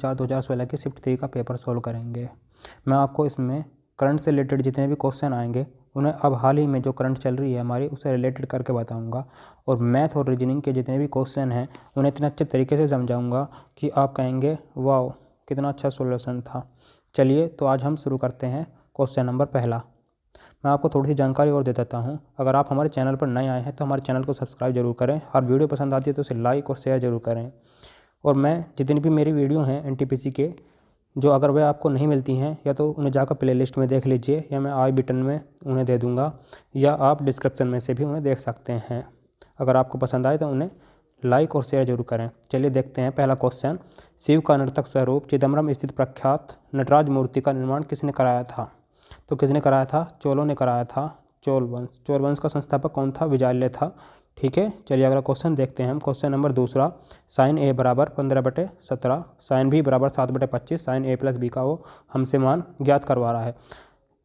4/2016 की शिफ्ट 3 का paper solve करेंगे। मैं आपको इसमें करंट से रिलेटेड जितने भी क्वेश्चन आएंगे उन्हें अब हाल ही में जो करंट चल रही है हमारी उससे रिलेटेड करके बताऊंगा, और मैथ और रीजनिंग के जितने भी क्वेश्चन हैं उन्हें इतने अच्छे तरीके से समझाऊंगा कि आप कहेंगे वाह कितना अच्छा सॉल्यूशन था। चलिए तो आज हम शुरू करते हैं। क्वेश्चन नंबर पहला, मैं आपको थोड़ी सी जानकारी और दे देता हूँ। अगर आप हमारे चैनल पर नए आए हैं तो हमारे चैनल को सब्सक्राइब जरूर करें, और वीडियो पसंद आती है तो उसे लाइक और शेयर जरूर करें। और मैं जितनी भी मेरी वीडियो हैं एनटीपीसी के, जो अगर वह आपको नहीं मिलती हैं या तो उन्हें जाकर प्लेलिस्ट में देख लीजिए, या मैं आई बटन में उन्हें दे दूँगा, या आप डिस्क्रिप्शन में से भी उन्हें देख सकते हैं। अगर आपको पसंद आए तो उन्हें लाइक और शेयर जरूर करें। चलिए देखते हैं पहला क्वेश्चन। शिव का नर्तक स्वरूप चिदम्बरम स्थित प्रख्यात नटराज मूर्ति का निर्माण किसने कराया था? तो किसने कराया था? चोलों ने कराया था। चोल वंश का संस्थापक कौन था? विजाल्य था। ठीक है, चलिए अगला क्वेश्चन देखते हैं हम। क्वेश्चन नंबर दूसरा, साइन ए बराबर 15/17, साइन बी बराबर 7/25, साइन ए प्लस बी का वो हमसे मान ज्ञात करवा रहा है।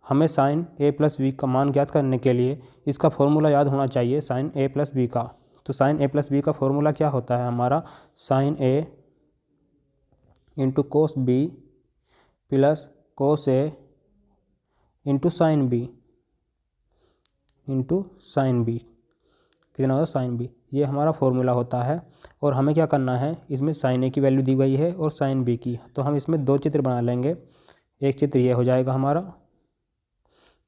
हमें साइन ए प्लस बी का मान ज्ञात करने के लिए इसका फॉर्मूला याद होना चाहिए साइन ए प्लस बी का। तो साइन ए प्लस बी का फॉर्मूला क्या होता है हमारा? Sine A into cos B plus cos A into sine B कितना होगा? Sine B. ये हमारा फॉर्मूला होता है। और हमें क्या करना है, इसमें साइन ए की वैल्यू दी गई है और साइन बी की, तो हम इसमें दो चित्र बना लेंगे। एक चित्र ये हो जाएगा हमारा,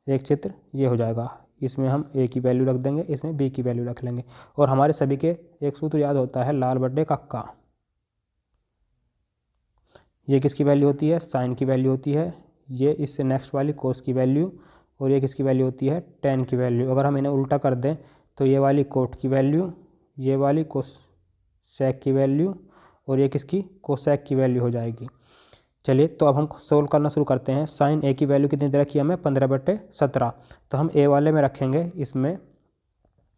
एक चित्र ये हो जाएगा। इसमें हम ए की वैल्यू रख देंगे, इसमें बी की वैल्यू रख लेंगे। और हमारे सभी के एक सूत्र याद होता है, लाल बट्टे कक्का। ये किसकी वैल्यू होती है? साइन की वैल्यू होती है। ये इससे नेक्स्ट वाली कोस की वैल्यू, और ये किसकी वैल्यू होती है? टेन की वैल्यू। अगर हम इन्हें उल्टा कर दें तो ये वाली कोट की वैल्यू, ये वाली कोसेक की वैल्यू, और ये किसकी? कोसेक की वैल्यू हो जाएगी। चलिए तो अब हम सोल्व करना शुरू करते हैं। साइन ए की वैल्यू कितनी दे रखी है हमें? 15/17। तो हम ए वाले में रखेंगे। इसमें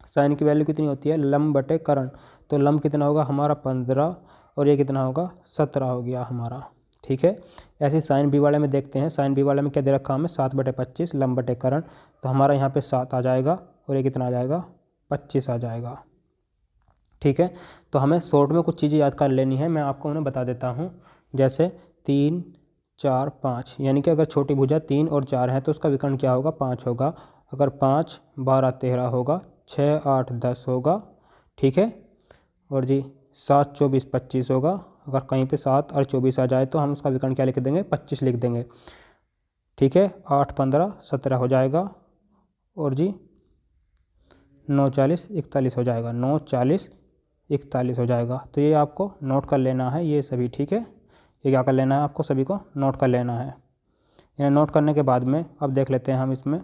साइन की वैल्यू कितनी होती है? लंब बटे करण। तो लंब कितना होगा हमारा? 15, और ये कितना होगा? 17 हो गया हमारा। ठीक है, ऐसे साइन बी वाले में देखते हैं। साइन बी वाले में क्या दे रखा हमें? 7/25 लंब बटे करण। तो हमारा यहाँ पे 7 आ जाएगा, और ये कितना आ जाएगा? 25 आ जाएगा। ठीक है, तो हमें शॉर्ट में कुछ चीज़ें याद कर लेनी है, मैं आपको उन्हें बता देता हूँ। जैसे 3, 4, 5, यानी कि अगर छोटी भुजा 3 और 4 है तो उसका विकर्ण क्या होगा? 5 होगा। अगर 5, 12, 13 होगा, 6, 8, 10 होगा। ठीक है, और जी 7, 24, 25 होगा। अगर कहीं पे 7 और 24 आ जाए तो हम उसका विकर्ण क्या लिख देंगे? 25 लिख देंगे। ठीक है, 8, 15, 17 हो जाएगा, और जी 9, 40, 41 हो जाएगा। 9, 40, 41 हो जाएगा। तो ये आपको नोट कर लेना है ये सभी। ठीक है, ये क्या कर लेना है? आपको सभी को नोट कर लेना है। इन्हें नोट करने के बाद में अब देख लेते हैं हम इसमें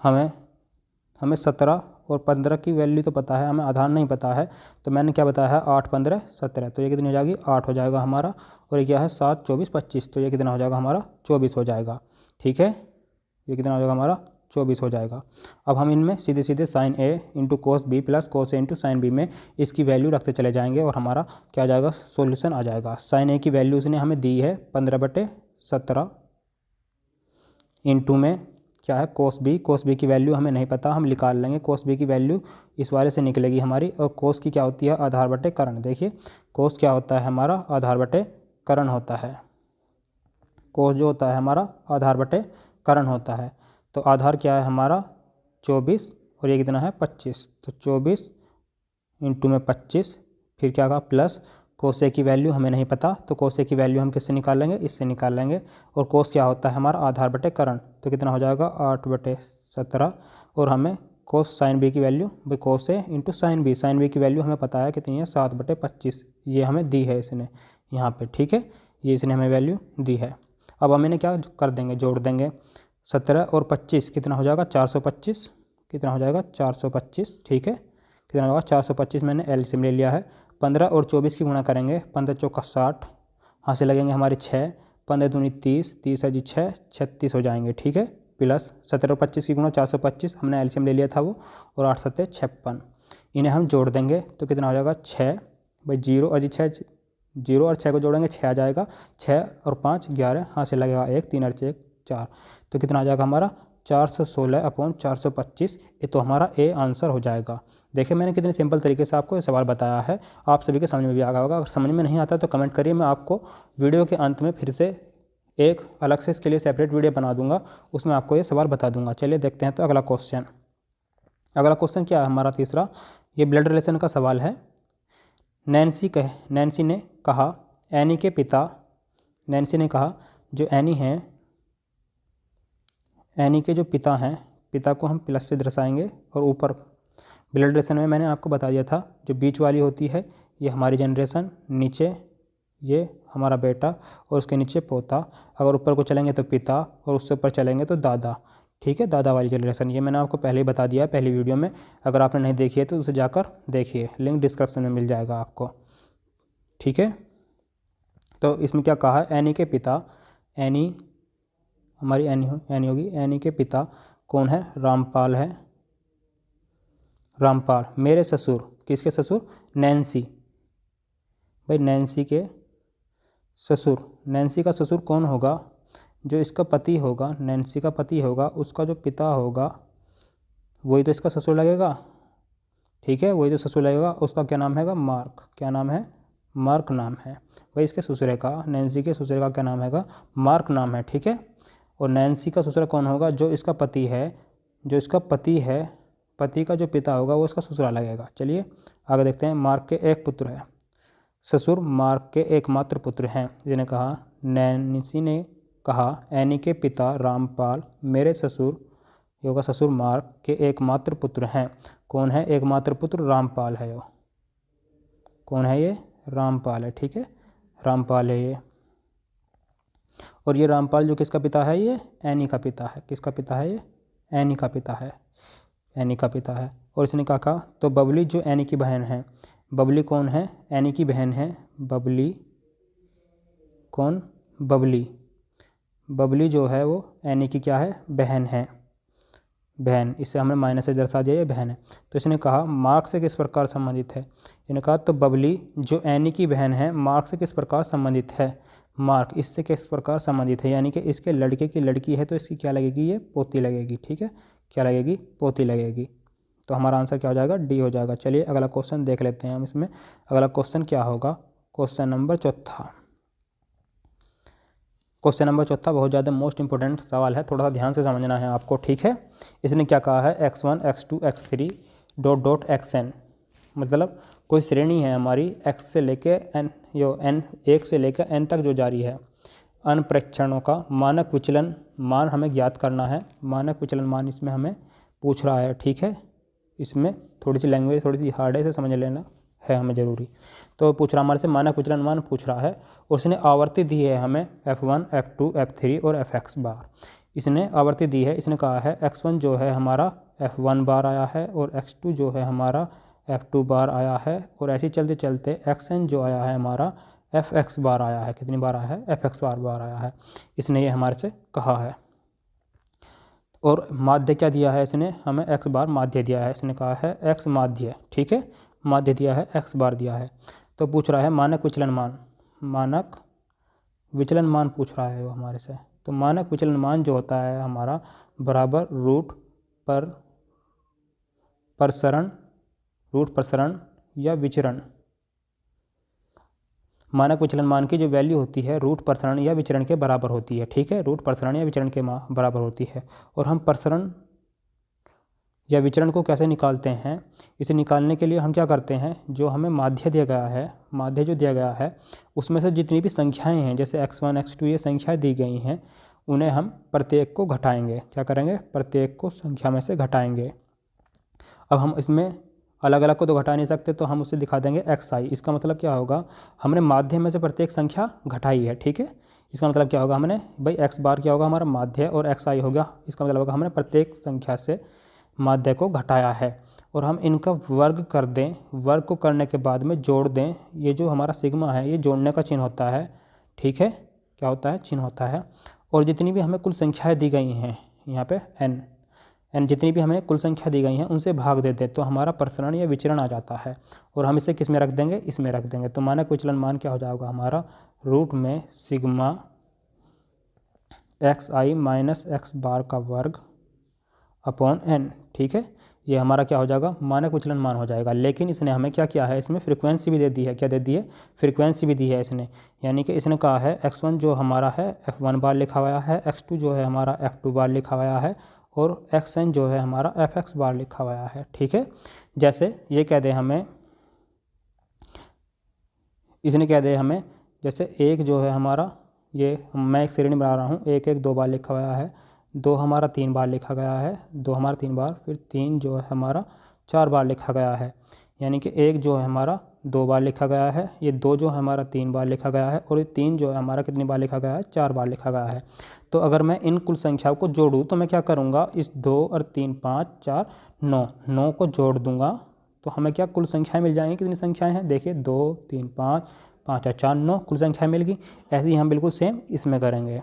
हमें 17 और 15 की वैल्यू तो पता है, हमें आधार नहीं पता है। तो मैंने क्या बताया है? 8, 15, 17। तो ये कितनी हो जाएगी? 8 हो जाएगा हमारा। और ये क्या है? 7, 24, 25। तो ये कितना हो जाएगा हमारा? 24 हो जाएगा। ठीक है, ये कितना हो जाएगा हमारा? 24 हो जाएगा। अब हम इनमें सीधे सीधे sine A into cos B plus cos A into sine B में इसकी वैल्यू रखते चले जाएंगे, और हमारा क्या आ जाएगा? सॉल्यूशन आ जाएगा। साइन ए की वैल्यू उसने हमें दी है 15/17, इंटू में क्या है? कोस बी की वैल्यू हमें नहीं पता, हम निकाल लेंगे। कोस बी की वैल्यू इस वाले से निकलेगी हमारी। और कोस की क्या होती है? आधार बटे करण। देखिए कोस क्या होता है हमारा? आधार बटे करण होता है। कोस जो होता है हमारा आधार बटे करण होता है। तो आधार क्या है हमारा? 24, और ये कितना है? 25। तो 24 इंटू में 25, फिर क्या होगा? प्लस कोसे की वैल्यू हमें नहीं पता, तो कोसे की वैल्यू हम किससे निकाल लेंगे? इससे निकाल लेंगे। और कोस क्या होता है हमारा? आधार बटे करण। तो कितना हो जाएगा? 8/17। और हमें कोस साइन बी की वैल्यू, भाई कोस ए इंटू साइन बी की वैल्यू हमें पता है कितनी है? 7/25। ये हमें दी है इसने यहाँ पे। ठीक है, ये इसने हमें वैल्यू दी है। अब हम इन्हें क्या कर देंगे? जोड़ देंगे। 17 और 25 कितना हो जाएगा? 425। कितना हो जाएगा? 425। ठीक है, कितना होगा? 425 मैंने एलसीएम ले लिया है। 15 और 24 की गुणा करेंगे। 15 चौका 60, यहाँ से लगेंगे हमारे 6, 15 दूनी 30, 30 है जी 6, 36 हो जाएंगे। ठीक है, प्लस 17 और 25 की गुणा 425, हमने एलसीएम ले लिया था वो, और 8 7 56। इन्हें हम जोड़ देंगे तो कितना हो जाएगा? 6, भाई 0 और जी 6, 0 और 6 को जोड़ेंगे 6 आ जाएगा। 6 और 5 11, यहाँ से लगेगा 1, 3 और 1 4। तो कितना आ जाएगा हमारा? 416/425। ये तो हमारा ए आंसर हो जाएगा। देखिए मैंने कितने सिंपल तरीके से आपको ये सवाल बताया है, आप सभी के समझ में भी आ गया होगा। अगर समझ में नहीं आता तो कमेंट करिए, मैं आपको वीडियो के अंत में फिर से एक अलग से इसके लिए सेपरेट वीडियो बना दूंगा, उसमें आपको ये सवाल बता दूंगा। चलिए देखते हैं तो अगला क्वेश्चन। अगला क्वेश्चन क्या है हमारा तीसरा, ये ब्लड रिलेशन का सवाल है। नैन्सी ने कहा एनी के पिता, नैन्सी ने कहा जो एनी हैं, एनी के जो पिता हैं, पिता को हम प्लस से दर्शाएंगे और ऊपर ब्लड रिलेशन में मैंने आपको बता दिया था, जो बीच वाली होती है ये हमारी जनरेशन, नीचे ये हमारा बेटा और उसके नीचे पोता, अगर ऊपर को चलेंगे तो पिता और उससे ऊपर चलेंगे तो दादा। ठीक है, दादा वाली जनरेशन, ये मैंने आपको पहले ही बता दिया है पहली वीडियो में। अगर आपने नहीं देखी है तो उसे जाकर देखिए, लिंक डिस्क्रिप्शन में मिल जाएगा आपको। ठीक है, तो इसमें क्या कहा है, एनी के पिता, एनी हमारी एनी होगी, एनी के पिता कौन है, रामपाल है, रामपाल। मेरे ससुर, किसके ससुर, नैन्सी, भाई नैन्सी के ससुर, नैन्सी का ससुर कौन होगा, जो इसका पति होगा, नैन्सी का पति होगा, उसका जो पिता होगा वही तो इसका ससुर लगेगा। ठीक है, वही तो ससुर लगेगा। उसका क्या नाम हैगा, मार्क, क्या नाम है, मार्क नाम है। भाई इसके ससुरे का, नैन्सी के ससुरे का क्या नाम हैगा, मार्क नाम है। ठीक है, और नैन्सी का ससुरा कौन होगा, जो इसका पति है, जो इसका पति है, पति का जो पिता होगा वो इसका ससुरा लगेगा। चलिए आगे देखते हैं। मार्क के एक पुत्र है, ससुर मार्क के एकमात्र पुत्र हैं। जिन्हें कहा, नैन्सी ने कहा एनी के पिता रामपाल मेरे ससुर, योगा ससुर मार्क के एकमात्र पुत्र हैं। कौन है एकमात्र पुत्र, रामपाल है। यो कौन है, ये रामपाल है। ठीक है, रामपाल है ये। और ये रामपाल जो किसका पिता है, ये एनी का पिता है। किसका पिता है, ये एनी का पिता है, एनी का पिता है। और इसने कहा तो बबली जो एनी की बहन है, बबली कौन है, एनी की बहन है। बबली कौन, बबली, बबली जो है वो एनी की क्या है, बहन है, बहन। इसे हमने माइनस से दर्शा दिया, ये बहन है। तो इसने कहा मार्क से किस प्रकार संबंधित है, इसने कहा तो बबली जो एनी की बहन है मार्क से किस प्रकार संबंधित है, मार्क इससे किस प्रकार संबंधित है, यानी कि इसके लड़के की लड़की है तो इसकी क्या लगेगी, ये पोती लगेगी। ठीक है, क्या लगेगी, पोती लगेगी। तो हमारा आंसर क्या हो जाएगा, डी हो जाएगा। चलिए अगला क्वेश्चन देख लेते हैं हम इसमें। अगला क्वेश्चन क्या होगा, क्वेश्चन नंबर चौथा। क्वेश्चन नंबर चौथा बहुत ज़्यादा मोस्ट इंपॉर्टेंट सवाल है, थोड़ा सा ध्यान से समझना है आपको। ठीक है, इसने क्या कहा है, x1 x2 x3 dot dot xn, मतलब कोई श्रेणी है हमारी x से लेके n, यो n 1 से लेकर n तक जो जारी है। अन्य परीक्षणों का मानक विचलन मान हमें ज्ञात करना है। मानक विचलन मान इसमें हमें पूछ रहा है। ठीक है, इसमें थोड़ी सी लैंग्वेज थोड़ी सी हार्ड है, इसे समझ लेना है हमें ज़रूरी। तो पूछ रहा हमारे से मानक विचलन मान पूछ रहा है, और उसने आवर्ती दी है हमें f1 f2 f3 और fx बार। इसने आवर्ती दी है, इसने कहा है x1 जो है हमारा f1 बार आया है और x2 जो है हमारा f2 बार आया है, और ऐसे चलते चलते xn जो आया है हमारा fx बार आया है। कितनी बार आया है, fx बार आया है। इसने ये हमारे से कहा है। और माध्य क्या दिया है, इसने हमें x बार माध्य दिया है। इसने कहा है x माध्य, ठीक है, माध्य दिया है, x बार दिया है। तो पूछ रहा है मानक विचलन मान, मानक विचलन मान पूछ रहा है वो हमारे से। तो मानक विचलन मान जो होता है हमारा बराबर रूट पर प्रसरण, रूट प्रसरण या विचरण। मानक विचलन मान की जो वैल्यू होती है रूट प्रसरण या विचरण के बराबर होती है। ठीक है, रूट प्रसरण या विचरण के बराबर होती है। और हम प्रसरण या विचरण को कैसे निकालते हैं, इसे निकालने के लिए हम क्या करते हैं, जो हमें माध्य दिया गया है, माध्य जो दिया गया है उसमें से जितनी भी संख्याएं हैं, जैसे x1 x2 ये संख्याएं दी गई हैं, उन्हें हम प्रत्येक को घटाएंगे। क्या करेंगे, प्रत्येक को संख्या में से घटाएंगे। अब हम इसमें अलग अलग को तो घटा नहीं सकते, तो हम उसे दिखा देंगे xi। इसका मतलब क्या होगा, हमने माध्य में से प्रत्येक संख्या घटाई है। ठीक है, इसका मतलब क्या होगा, हमने भाई x बार क्या होगा हमारा माध्य और xi हो गया। इसका मतलब होगा हमने प्रत्येक संख्या से माध्य को घटाया है। और हम इनका वर्ग कर दें, वर्ग को करने के बाद में जोड़ दें। ये जो हमारा सिग्मा है ये जोड़ने का चिन्ह होता है। ठीक है, क्या होता है, चिन्ह होता है। और जितनी भी हमें कुल संख्याएँ दी गई हैं यहाँ पे n जितनी भी हमें कुल संख्या दी गई हैं उनसे भाग देते तो हमारा प्रसरण या विचरण आ जाता है। और हम इसे किस में रख देंगे, इसमें रख देंगे। तो मानक विचलन मान क्या हो जाएगा हमारा, रूट में सिग्मा xi माइनस x बार का वर्ग अपॉन n। ठीक है, ये हमारा क्या हो जाएगा, मानक विचलन मान हो जाएगा। लेकिन इसने हमें क्या किया है, इसमें फ्रीक्वेंसी भी दे दी है। क्या दे दी है, फ्रीक्वेंसी भी दी है इसने। यानी कि इसने कहा है x1 जो हमारा है f1 बार लिखा हुआ है, x2 जो है हमारा f2 बार लिखा हुआ है, और xn जो है हमारा fx बार लिखा हुआ है। ठीक है, जैसे ये कह दे हमें, इसने कह दे हमें जैसे एक जो है हमारा, ये मैं एक श्रेणी बना रहा हूँ, 1 1 2 बार लिखा हुआ है, 2 हमारा 3 बार लिखा गया है, 2 हमारा 3 बार, फिर 3 जो है हमारा 4 बार लिखा गया है। यानी कि 1 जो है हमारा 2 बार लिखा गया है, ये 2 जो है हमारा 3 बार लिखा गया है, और ये 3 जो है हमारा कितनी बार लिखा गया है, 4 बार लिखा गया है। तो अगर मैं इन कुल संख्याओं को जोड़ूँ तो मैं क्या करूँगा, इस 2 और 3 5 4 9 को जोड़ दूँगा तो हमें क्या कुल संख्याएँ मिल जाएंगी। कितनी संख्याएँ हैं, देखिए 2 3 5 5 और 4 9 कुल संख्या मिल गई। ऐसे ही हम बिल्कुल सेम इसमें करेंगे।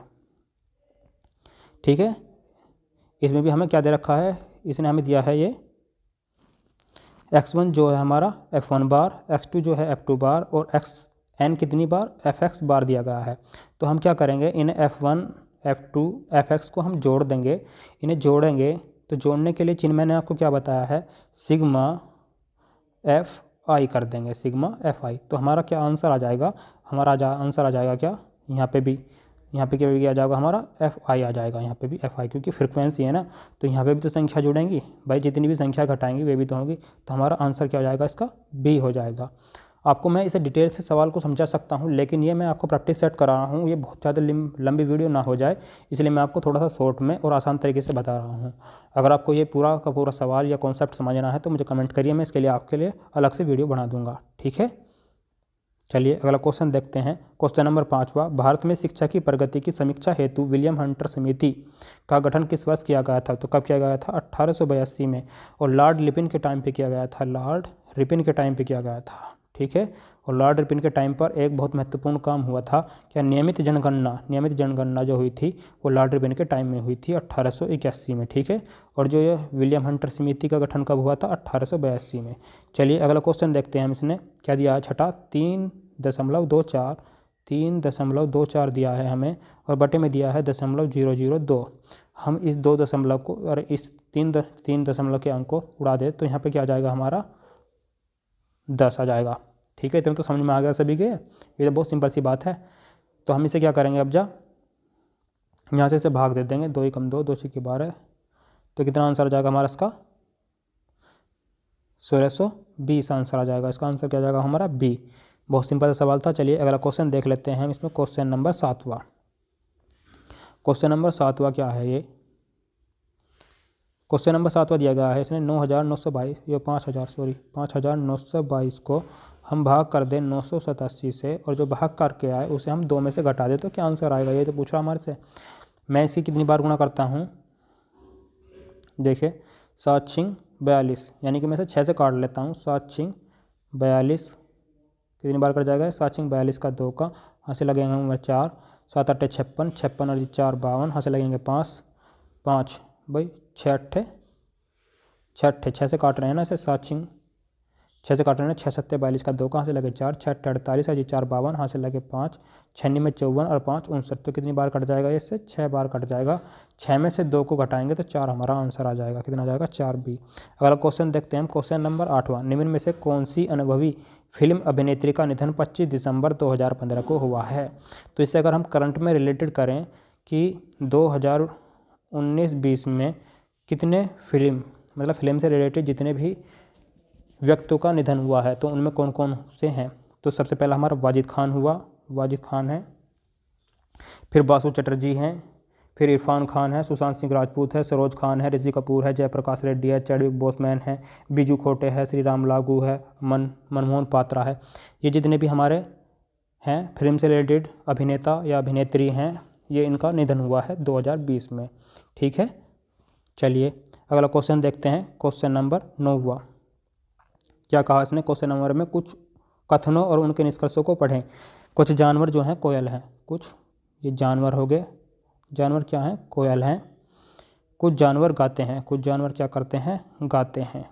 ठीक है, इसमें भी हमें क्या दे रखा है, इसने हमें दिया है ये x1 जो है हमारा f1 बार, x2 जो है f2 बार, और xn कितनी बार, fx बार दिया गया है। तो हम क्या करेंगे, इन f1 f2 fx को हम जोड़ देंगे। इन्हें जोड़ेंगे तो जोड़ने के लिए चिन्ह मैंने आपको क्या बताया है, सिग्मा एफ आई कर देंगे, सिग्मा एफ आई। तो हमारा क्या आंसर आ जाएगा, हमारा आंसर आ जाएगा क्या, यहाँ पे भी, यहाँ पे क्या आ जाएगा हमारा एफ आई आ जाएगा, यहाँ पे भी एफ आई, क्योंकि फ्रिक्वेंसी है ना, तो यहाँ पे भी तो संख्या जुड़ेंगी भाई, जितनी भी संख्या घटाएंगी वे भी तो होंगी। तो हमारा आंसर क्या हो जाएगा, इसका बी हो जाएगा। आपको मैं इसे डिटेल से सवाल को समझा सकता हूँ, लेकिन ये मैं आपको प्रैक्टिस सेट करा रहा हूँ, ये बहुत ज़्यादा लंबी वीडियो ना हो जाए, इसलिए मैं आपको थोड़ा सा शॉर्ट में और आसान तरीके से बता रहा हूँ। अगर आपको ये पूरा का पूरा सवाल या कॉन्सेप्ट समझना है तो मुझे कमेंट करिए, मैं इसके लिए आपके लिए अलग से वीडियो बना दूँगा। ठीक है, चलिए अगला क्वेश्चन देखते हैं। क्वेश्चन नंबर 5वां, भारत में शिक्षा की प्रगति की समीक्षा हेतु विलियम हंटर समिति का गठन किस वर्ष किया गया था। तो कब किया गया था, 1882 में, और लॉर्ड रिपन के टाइम पे किया गया था, लॉर्ड रिपन के टाइम पे किया गया था। ठीक है, और लॉर्ड रिपन के टाइम पर एक बहुत महत्वपूर्ण काम हुआ था, क्या, नियमित जनगणना जो हुई थी वो लॉर्ड रिपन के टाइम में हुई थी 1881 में। ठीक है, और जो ये विलियम हंटर समिति का गठन कब हुआ था, 1882 में। चलिए अगला क्वेश्चन देखते हैं हम, इसने क्या दिया है, छठा, 3.24 दिया है हमें, और बटे में दिया है 0.002। हम इस 2 दशमलव को और इस 3 दशमलव के अंक को उड़ा दे तो यहाँ पे क्या आ जाएगा हमारा 10 आ जाएगा। ठीक है, इतना तो समझ में आ गया सभी के, ये तो बहुत सिंपल सी बात है। तो हम इसे क्या करेंगे, अब यहाँ से इसे भाग दे देंगे, 2 × 2 2 × 12, तो कितना आंसर आ जाएगा हमारा इसका, 1620 आंसर आ जाएगा। इसका आंसर क्या आ जाएगा हमारा बी। बहुत सिंपल सा सवाल था। चलिए अगला क्वेश्चन देख लेते हैं हम इसमें, क्वेश्चन नंबर 7वां। क्वेश्चन नंबर 7वां क्या है, ये क्वेश्चन नंबर 7वां दिया गया है, इसने 9922 ये 5922 को हम भाग कर दें 987 से, और जो भाग करके आए उसे हम 2 में से घटा दें तो क्या आंसर आएगा, ये तो पूछ रहा हमारे से। मैं इसी कितनी बार गुणा करता हूँ, देखिए 7 × 42, यानी कि मैं इसे 6 से काट लेता हूँ, 7 × 42 कितनी बार कर जाएगा, 7 × 42 का 2 का, यहाँ से लगेंगे हमारे 4, 7 8 56, 56 और 4 52, यहाँ से लगेंगे 5 भाई 6 से काट रहे हैं ना इसे, 6 से काट रहे हैं, 6 7 42 का 2 कहाँ से लगे 4, 6 48 और 4 52, यहाँ से लगे 5, 6 में 54 और 5 59, तो कितनी बार कट जाएगा, इससे 6 बार कट जाएगा। 6 में से 2 को घटाएंगे तो 4 हमारा आंसर आ जाएगा, कितना आ जाएगा 4 बी। अगला क्वेश्चन देखते हैं हम, क्वेश्चन नंबर 8वां, निम्न में से कौन सी अनुभवी फिल्म अभिनेत्री का निधन 25 दिसंबर 2015 को हुआ है। तो इससे अगर हम करंट में रिलेटेड करें कि 2019-20 में कितने फिल्म से रिलेटेड जितने भी व्यक्तियों का निधन हुआ है तो उनमें कौन कौन से हैं। तो सबसे पहला हमारा वाजिद खान है, फिर बासु चटर्जी हैं, फिर इरफान खान है, सुशांत सिंह राजपूत है, सरोज खान है, ऋषि कपूर है, जयप्रकाश रेड्डी है, चैडविक बोसमैन है, बीजू खोटे है, श्री राम लागू है, मनमोहन पात्रा है। ये जितने भी हमारे हैं फिल्म से रिलेटेड अभिनेता या अभिनेत्री हैं, ये इनका निधन हुआ है 2020 में। ठीक है, चलिए अगला क्वेश्चन देखते हैं, क्वेश्चन नंबर 9वां। क्या कहा इसने क्वेश्चन नंबर में, कुछ कथनों और उनके निष्कर्षों को पढ़ें। कुछ जानवर जो हैं कोयल हैं, कुछ ये जानवर हो गए, जानवर क्या हैं, कोयल हैं। कुछ जानवर गाते हैं, कुछ जानवर क्या करते हैं, गाते हैं।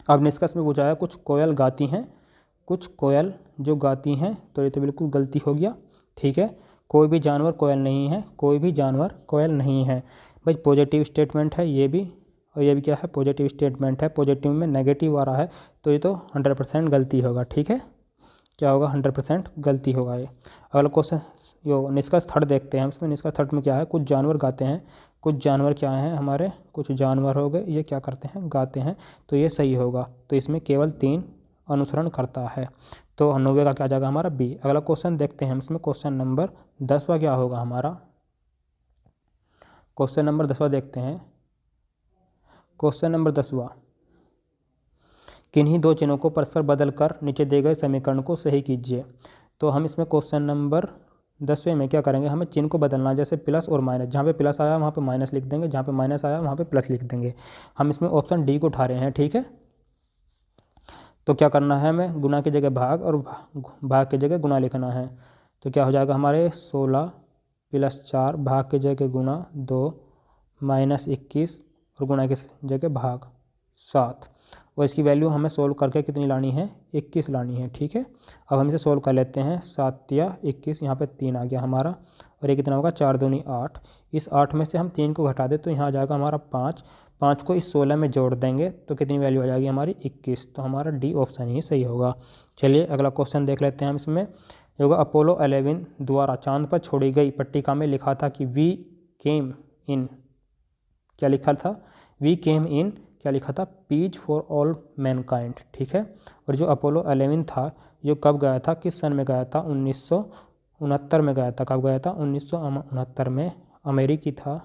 अब निष्कर्ष में पूछा है कुछ कोयल गाती हैं, कुछ कोयल जो गाती हैं, तो ये तो बिल्कुल गलती हो गया। ठीक है, कोई भी जानवर कोयल नहीं है, कोई भी जानवर कोयल नहीं है भाई, पॉजिटिव स्टेटमेंट है ये भी, और ये भी क्या है, पॉजिटिव स्टेटमेंट है, पॉजिटिव में नेगेटिव आ रहा है, तो ये तो 100% गलती होगा। ठीक है, क्या होगा, 100% गलती होगा ये। अगला क्वेश्चन यो निष्कर्ष थर्ड देखते हैं हम। इसमें निष्कर्ष थर्ड में क्या है, कुछ जानवर गाते हैं, कुछ जानवर क्या हैं हमारे, कुछ जानवर हो गए, ये क्या करते हैं, गाते हैं, तो ये सही होगा। तो इसमें केवल 3 अनुसरण करता है, तो 90 का क्या आ जाएगा हमारा बी। अगला क्वेश्चन देखते हैं हम। इसमें क्वेश्चन नंबर 10वां क्या होगा हमारा, क्वेश्चन नंबर 10वां देखते हैं। क्वेश्चन नंबर 10वां, किन्हीं 2 चिन्हों को परस्पर बदल कर नीचे दिए गए समीकरण को सही कीजिए। तो हम इसमें क्वेश्चन नंबर 10वें में क्या करेंगे, हमें चिन्ह को बदलना है, जैसे प्लस और माइनस, जहाँ पे प्लस आया वहाँ पे माइनस लिख देंगे, जहाँ पे माइनस आया वहाँ पे प्लस लिख देंगे। हम इसमें ऑप्शन डी को उठा रहे हैं। ठीक है, तो क्या करना है, हमें गुना की जगह भाग और भाग की जगह गुना लिखना है। तो क्या हो जाएगा हमारे 16 + 4 भाग की जगह गुना 2 -21 और गुना की जगह भाग 7, और इसकी वैल्यू हमें सोल्व करके कितनी लानी है, 21 लानी है। ठीक है, अब हम इसे सोल्व कर लेते हैं। 7 या 21, यहाँ पे 3 आ गया हमारा, और ये कितना होगा, 4 दूनी 8। इस 8 में से हम 3 को घटा दें तो यहाँ आ जाएगा हमारा 5। 5 को इस 16 में जोड़ देंगे तो कितनी वैल्यू आ जाएगी हमारी, 21। तो हमारा डी ऑप्शन ही सही होगा। चलिए अगला क्वेश्चन देख लेते हैं हम। इसमें होगा, अपोलो 11 द्वारा चांद पर छोड़ी गई पट्टिका में लिखा था कि वी केम इन, क्या लिखा था, वी केम इन क्या लिखा था, पीस फॉर ऑल मैनकाइंड। ठीक है, और जो अपोलो 11 था ये कब गया था, किस सन में गया था, 1969 में गया था। कब गया था, 1969 में। अमेरिकी था,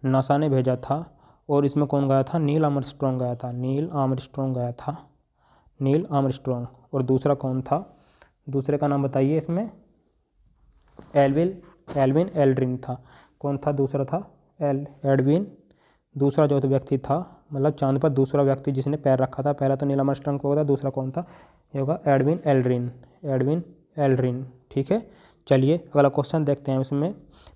नासा ने भेजा था। और इसमें कौन गया था, नील आर्मस्ट्रॉन्ग गया था, नील आर्मस्ट्रॉन्ग गया था, नील आर्मस्ट्रॉन्ग। और दूसरा कौन था, दूसरे का नाम बताइए इसमें, एल्विन एल्ड्रिन था। कौन था दूसरा, था एडविन। दूसरा जो व्यक्ति था, मतलब चांद पर दूसरा व्यक्ति जिसने पैर रखा था, पहला तो नील आर्मस्ट्रॉन्ग को था, दूसरा कौन था, ये होगा एडविन एल्ड्रिन। ठीक है, चलिए अगला क्वेश्चन देखते हैं। इसमें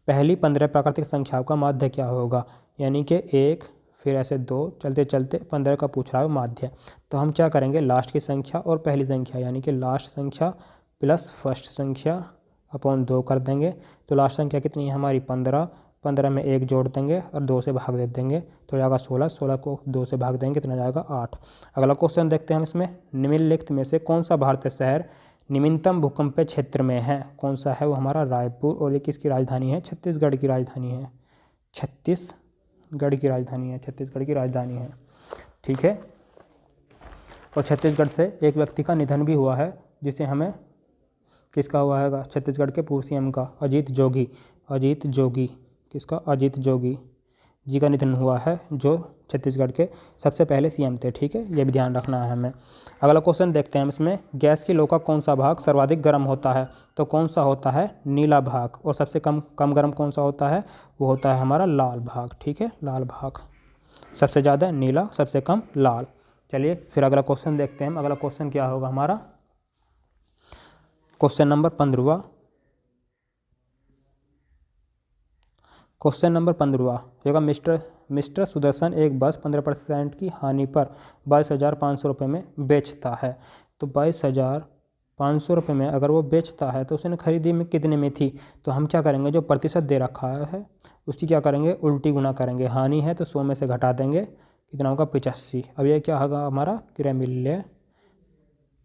पहली 15 प्राकृतिक संख्याओं का माध्य क्या होगा, यानी कि 1 फिर ऐसे 2 चलते चलते 15 का पूछ रहा है माध्य। तो हम क्या करेंगे, लास्ट की संख्या और पहली संख्या, यानी कि लास्ट संख्या प्लस फर्स्ट संख्या अपॉन 2 कर देंगे। तो लास्ट संख्या कितनी है हमारी, 15। 15 में 1 जोड़ देंगे और 2 से भाग दे देंगे तो जाएगा 16। 16 को 2 से भाग देंगे कितना जाएगा, 8। अगला क्वेश्चन देखते हैं हम। इसमें निम्नलिखित में से कौन सा भारतीय शहर निम्नतम भूकंपीय क्षेत्र में है, कौन सा है वो हमारा, रायपुर। और ये किसकी राजधानी है, छत्तीसगढ़ की राजधानी है, छत्तीसगढ़ की राजधानी है, छत्तीसगढ़ की राजधानी है। ठीक है, और छत्तीसगढ़ से एक व्यक्ति का निधन भी हुआ है, जिसे हमें किसका हुआ है, छत्तीसगढ़ के पूर्व सीएम का, अजीत जोगी, किसका, अजीत जोगी जी का निधन हुआ है, जो छत्तीसगढ़ के सबसे पहले सीएम थे। ठीक है, ये भी ध्यान रखना है हमें। अगला क्वेश्चन देखते हैं हम। इसमें गैस की लौ का कौन सा भाग सर्वाधिक गर्म होता है, तो कौन सा होता है, नीला भाग। और सबसे कम गर्म कौन सा होता है, वो होता है हमारा लाल भाग। ठीक है, लाल भाग, सबसे ज़्यादा नीला, सबसे कम लाल। चलिए फिर अगला क्वेश्चन देखते हैं हम। अगला क्वेश्चन क्या होगा हमारा, क्वेश्चन नंबर 15वां। क्वेश्चन नंबर 15वां होगा, मिस्टर सुदर्शन एक बस 15% की हानि पर 22,500 रुपये में बेचता है। तो 22,500 रुपये में अगर वो बेचता है तो उसने खरीदी में कितने में थी। तो हम क्या करेंगे, जो प्रतिशत दे रखा है उसकी क्या करेंगे, उल्टी गुना करेंगे। हानि है तो 100 में से घटा देंगे, कितना होगा, 85। अब ये क्या होगा हमारा,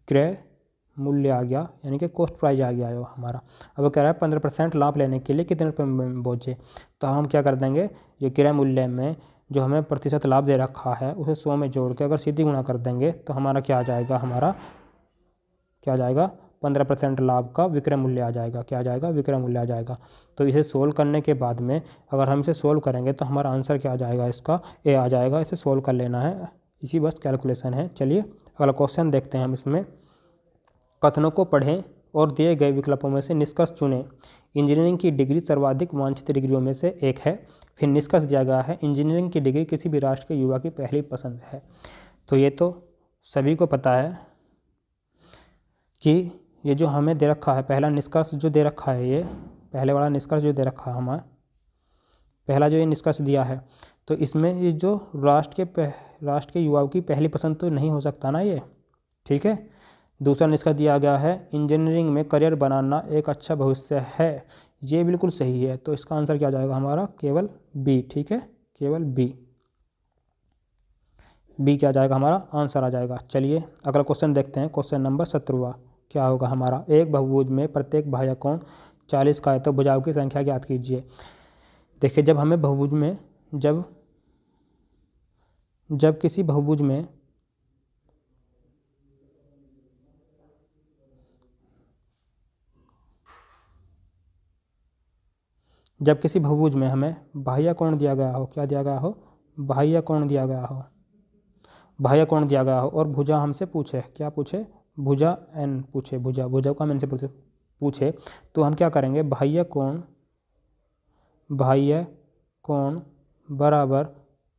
क्रय मूल्य आ गया, यानी कि कॉस्ट प्राइस आ गया है हमारा। अब वो कह रहा है 15% लाभ लेने के लिए कितने रुपये में बेचे। तो हम क्या कर देंगे, ये क्रय मूल्य में जो हमें प्रतिशत लाभ दे रखा है उसे 100 में जोड़ के अगर सीधी गुणा कर देंगे तो हमारा क्या आ जाएगा, हमारा क्या आ जाएगा, 15% लाभ का विक्रय मूल्य आ जाएगा। क्या आ जाएगा, विक्रय मूल्य आ जाएगा। तो इसे सोल्व करने के बाद में अगर हम इसे सोल्व करेंगे तो हमारा आंसर क्या आ जाएगा, इसका ए आ जाएगा। इसे सोल्व कर लेना है, इसी बस कैलकुलेशन है। चलिए अगला क्वेश्चन देखते हैं हम। इसमें कथनों को पढ़ें और दिए गए विकल्पों में से निष्कर्ष चुनें। इंजीनियरिंग की डिग्री सर्वाधिक वांछित डिग्रियों में से एक है। फिर निष्कर्ष दिया गया है, इंजीनियरिंग की डिग्री किसी भी राष्ट्र के युवा की पहली पसंद है। तो ये तो सभी को पता है कि ये जो हमें दे रखा है, पहला निष्कर्ष जो दे रखा है, ये पहले वाला निष्कर्ष जो दे रखा है हमारा, पहला जो ये निष्कर्ष दिया है, तो इसमें ये जो राष्ट्र के युवाओं की पहली पसंद तो नहीं हो सकता ना ये। ठीक है, दूसरा निष्कर्ष दिया गया है, इंजीनियरिंग में करियर बनाना एक अच्छा भविष्य है। ये बिल्कुल सही है। तो इसका आंसर क्या आ जाएगा हमारा, केवल बी। ठीक है, केवल बी। बी क्या आ जाएगा, हमारा आंसर आ जाएगा। चलिए अगला क्वेश्चन देखते हैं, क्वेश्चन नंबर 17वां क्या होगा हमारा। एक बहुभुज में प्रत्येक बाह्य कोण 40 का है तो भुजाओं की संख्या ज्ञात कीजिए। देखिए जब हमें बहुभुज में जब किसी बहुभुज में हमें बाह्य कोण दिया गया हो, क्या दिया गया हो, बाह्य कोण दिया गया हो, बाह्य कोण दिया गया हो और भुजा हमसे पूछे, क्या पूछे, भुजा एन पूछे, भुजा को हम एन से पूछे तो हम क्या करेंगे, बाह्य कोण बराबर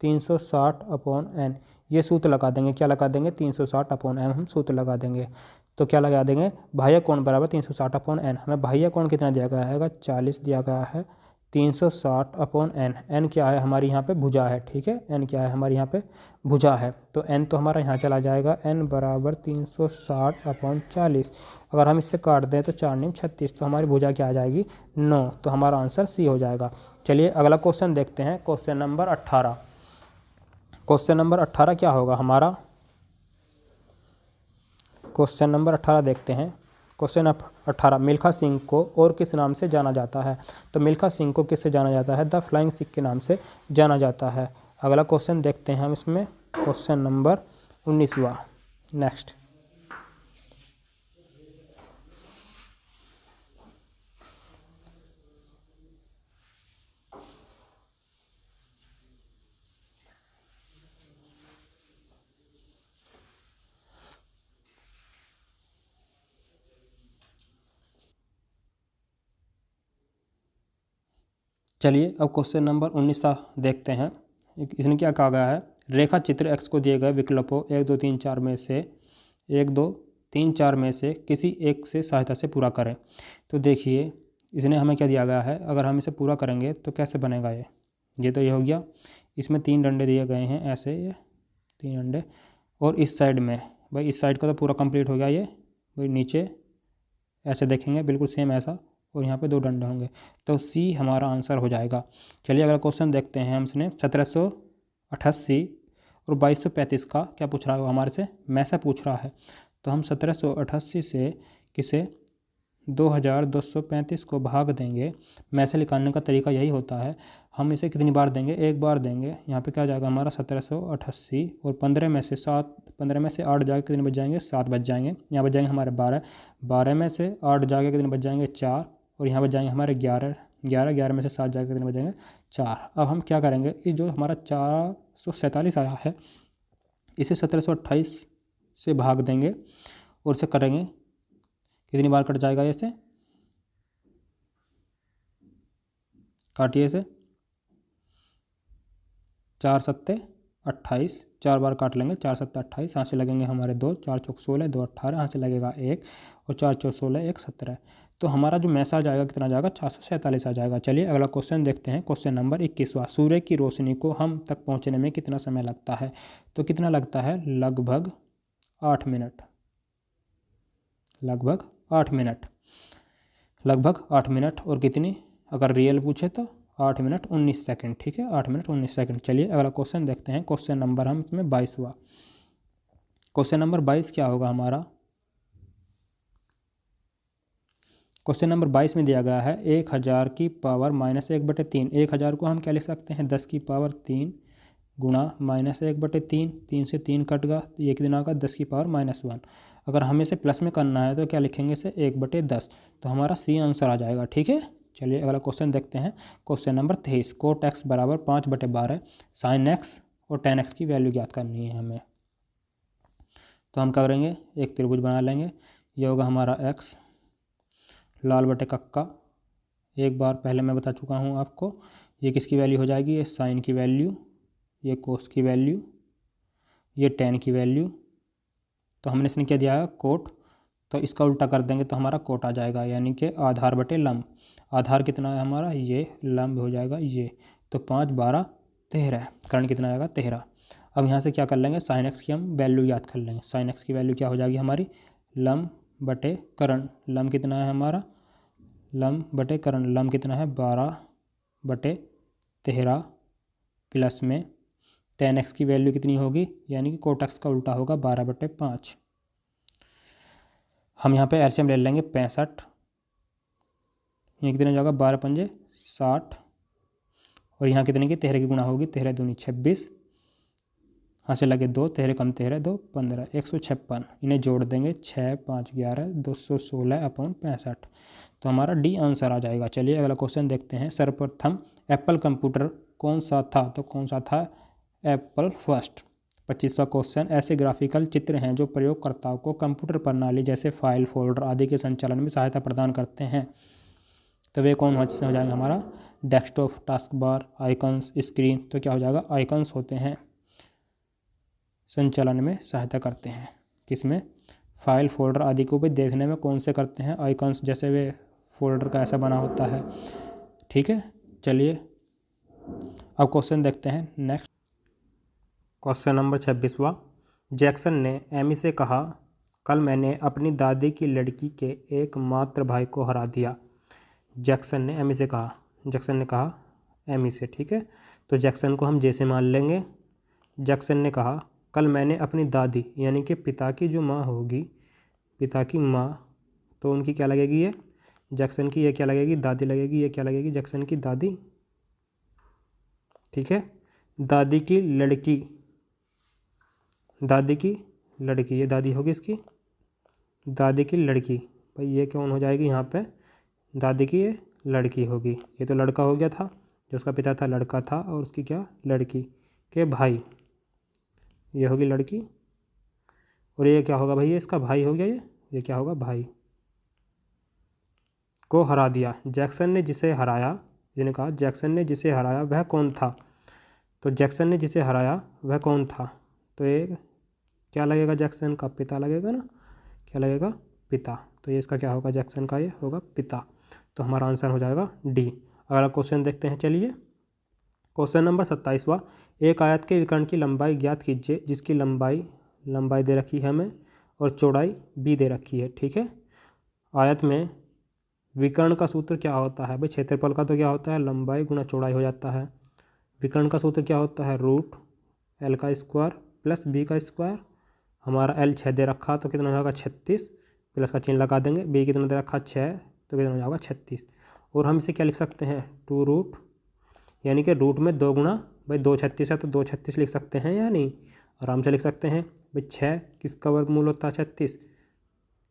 360/n ये सूत्र लगा देंगे। क्या लगा देंगे, 360/n हम सूत्र लगा देंगे। तो क्या लगा देंगे, बाह्य कोण बराबर 360/n। हमें बाह्य कोण कितना दिया गया है, 40 दिया गया है, 360/n, n क्या है हमारी यहाँ पे भुजा है, ठीक है, n क्या है हमारी यहाँ पे भुजा है, तो n तो हमारा यहाँ चला जाएगा, n बराबर 360/40। अगर हम इससे काट दें तो 4 9 36, तो हमारी भुजा क्या आ जाएगी, 9, तो हमारा आंसर सी हो जाएगा। चलिए अगला क्वेश्चन देखते हैं, क्वेश्चन नंबर 18। क्वेश्चन नंबर 18 क्या होगा हमारा, क्वेश्चन नंबर 18 देखते हैं। क्वेश्चन 18, मिल्खा सिंह को और किस नाम से जाना जाता है। तो मिल्खा सिंह को किससे जाना जाता है, द फ्लाइंग सिख के नाम से जाना जाता है। अगला क्वेश्चन देखते हैं हम इसमें, क्वेश्चन नंबर 19वां नेक्स्ट। चलिए अब क्वेश्चन नंबर 19 देखते हैं। इसने क्या कहा गया है, रेखा चित्र x को दिए गए विकल्पों 1 2 3 4 में से 1 2 3 4 में से किसी एक से सहायता से पूरा करें। तो देखिए इसने हमें क्या दिया गया है, अगर हम इसे पूरा करेंगे तो कैसे बनेगा ये तो ये हो गया, इसमें 3 डंडे दिए गए हैं ऐसे, ये 3 डंडे, और इस साइड में भाई, इस साइड का तो पूरा कंप्लीट हो गया ये भाई, नीचे ऐसे देखेंगे बिल्कुल सेम ऐसा, और यहाँ पे 2 डंडे होंगे, तो सी हमारा आंसर हो जाएगा। चलिए अगला क्वेश्चन देखते हैं। हमसे 1788 और 2235 का क्या पूछ रहा है, वो हमारे से मैसा पूछ रहा है। तो हम 1788 से किसे 2235 को भाग देंगे। मैसे निकालने का तरीका यही होता है, हम इसे कितनी बार देंगे, एक बार देंगे। यहाँ पे क्या आ जाएगा हमारा 1788 और 15 में से 8 जाके कितने बच जाएंगे, 7 बच जाएंगे। यहाँ बच जाएंगे हमारे 12 में से 8 जाके कितने बच जाएंगे, 4, और यहाँ बच जाएंगे हमारे 11 में से 7 जाके कितने बच जाएंगे, 4। अब हम क्या करेंगे, ये जो हमारा 447 आया है इसे 1728 से भाग देंगे और इसे करेंगे, कितनी बार कट जाएगा, ऐसे काटिए इसे, 4 सत्ते 28, 4 बार काट लेंगे, 4 सत्ते 28, यहाँ से लगेंगे हमारे 2, 4 चौक 16, 2 18, यहाँ से लगेगा 1, और 4 चौक 16, 1 17। तो हमारा जो मैसा आ जाएगा कितना आ जाएगा, 447 आ जाएगा। चलिए अगला क्वेश्चन देखते हैं, क्वेश्चन नंबर 21वां। सूर्य की रोशनी को हम तक पहुँचने में कितना समय लगता है। तो कितना लगता है, लगभग 8 मिनट, लगभग 8 मिनट, लगभग 8 मिनट, और कितनी अगर रियल पूछे तो 8 मिनट 19 सेकंड, ठीक है, 8 मिनट 19 सेकंड। चलिए अगला क्वेश्चन देखते हैं, क्वेश्चन नंबर हम इसमें 22वां। क्वेश्चन नंबर 22 क्या होगा हमारा, क्वेश्चन नंबर 22 में दिया गया है 1000 की पावर -1/3। 1000 को हम क्या लिख सकते हैं, 10 की पावर 3 गुणा -1/3, 3 से 3 कट गया, ये कितना का 10 की पावर -1। अगर हमें इसे प्लस में करना है तो क्या लिखेंगे इसे, 1/10, तो हमारा सी आंसर आ जाएगा, ठीक है। चलिए अगला क्वेश्चन देखते हैं, क्वेश्चन नंबर 23। कोट x बराबर 5/12, साइन x और tan x की वैल्यू ज्ञात करनी है हमें। तो हम क्या करेंगे, एक त्रिभुज बना लेंगे, ये होगा हमारा x, लाल बटे कक्का, एक बार पहले मैं बता चुका हूँ आपको, ये किसकी वैल्यू हो जाएगी, ये साइन की वैल्यू, ये कोस की वैल्यू, ये tan की वैल्यू। तो हमने इसने क्या दिया है, कोट, तो इसका उल्टा कर देंगे तो हमारा कोट आ जाएगा, यानी कि आधार बटे लंब। आधार कितना है हमारा, ये लंब हो जाएगा ये, तो 5 12 13, कर्ण कितना आएगा 13। अब यहाँ से क्या कर लेंगे, साइन एक्स की हम वैल्यू याद कर लेंगे। साइन एक्स की वैल्यू क्या हो जाएगी हमारी, लंब बटे कर्ण। लंब कितना है हमारा, लंब बटे कर्ण, लंब कितना है 12/13 प्लस में 10x की वैल्यू कितनी होगी, यानी कि कोट x का उल्टा होगा 12/5। हम यहाँ पे एलसीएम ले लेंगे 65, ये कितने हो जाएगा 12 पंजे 60, और यहाँ कितने की 13 की गुणा होगी, 13 दूनी 26, यहाँ से लगे 2, 13 कम 13 2 15, 156। इन्हें जोड़ देंगे 6 5 11 216/65। तो हमारा डी आंसर आ जाएगा। चलिए अगला क्वेश्चन देखते हैं। सर्वप्रथम एप्पल कंप्यूटर कौन सा था, तो कौन सा था, एप्पल फर्स्ट। 25वां क्वेश्चन, ऐसे ग्राफिकल चित्र हैं जो प्रयोगकर्ताओं को कंप्यूटर प्रणाली जैसे फाइल, फोल्डर आदि के संचालन में सहायता प्रदान करते हैं। तो वे कौन हो जाएगा हमारा, desktop, task bar, icons, screen. तो क्या हो जाएगा, आइकन्स होते हैं, संचालन में सहायता करते हैं। किसमें, फाइल, फोल्डर आदि को भी देखने में कौन से करते हैं, आइकन्स, जैसे वे फोल्डर का ऐसा बना होता है। ठीक है, चलिए अब क्वेश्चन देखते हैं नेक्स्ट। क्वेश्चन नंबर 26वां, जैक्सन ने एमी से कहा, कल मैंने अपनी दादी की लड़की के एकमात्र भाई को हरा दिया। जैक्सन ने एमी से कहा, जैक्सन ने कहा एमी से, ठीक है, तो जैक्सन को हम जैसे मान लेंगे। जैक्सन ने कहा, कल मैंने अपनी दादी यानी कि पिता की जो माँ होगी, पिता की माँ, तो उनकी क्या लगेगी, ये जैक्सन की, ये क्या लगेगी, दादी लगेगी, ये क्या लगेगी, जैक्सन की दादी। ठीक है, दादी की लड़की, दादी की लड़की, ये दादी होगी इसकी, दादी की लड़की, भाई ये कौन हो जाएगी यहाँ पे, दादी की ये लड़की होगी। ये तो लड़का हो गया था, जो उसका पिता था लड़का था, और उसकी क्या, लड़की के भाई, ये होगी लड़की, और ये क्या होगा भाई, ये इसका भाई हो गया, ये क्या होगा, भाई को हरा दिया। जैक्सन ने जिसे हराया, जिन्हें कहा जैक्सन ने जिसे हराया वह कौन था, तो जैक्सन ने जिसे हराया वह कौन था, तो ये क्या लगेगा, जैक्सन का पिता लगेगा ना, क्या लगेगा, पिता। तो ये इसका क्या होगा, जैक्सन का ये होगा पिता। तो हमारा आंसर हो जाएगा डी। अगला क्वेश्चन देखते हैं, चलिए क्वेश्चन नंबर 27वां, एक आयत के विकर्ण की लंबाई ज्ञात कीजिए जिसकी लंबाई दे रखी है हमें और चौड़ाई बी दे रखी है। ठीक है, आयत में विकर्ण का सूत्र क्या होता है भाई, क्षेत्रफल का तो क्या होता है, लंबाई गुना चौड़ाई हो जाता है। विकर्ण का सूत्र क्या होता है, रूट एल का स्क्वायर प्लस बी का स्क्वायर। हमारा एल 6 दे रखा तो कितना हो जाएगा 36, प्लस का चिन्ह लगा देंगे, बी कितना दे रखा 6 तो कितना हो जाएगा 36। और हम इसे क्या लिख सकते हैं, 2 रूट, यानी कि रूट में 2 गुना, भाई 2 36 है तो 2 36 लिख सकते हैं या नहीं, आराम से लिख सकते हैं। भाई 6 किसका वर्गमूल होता है, 36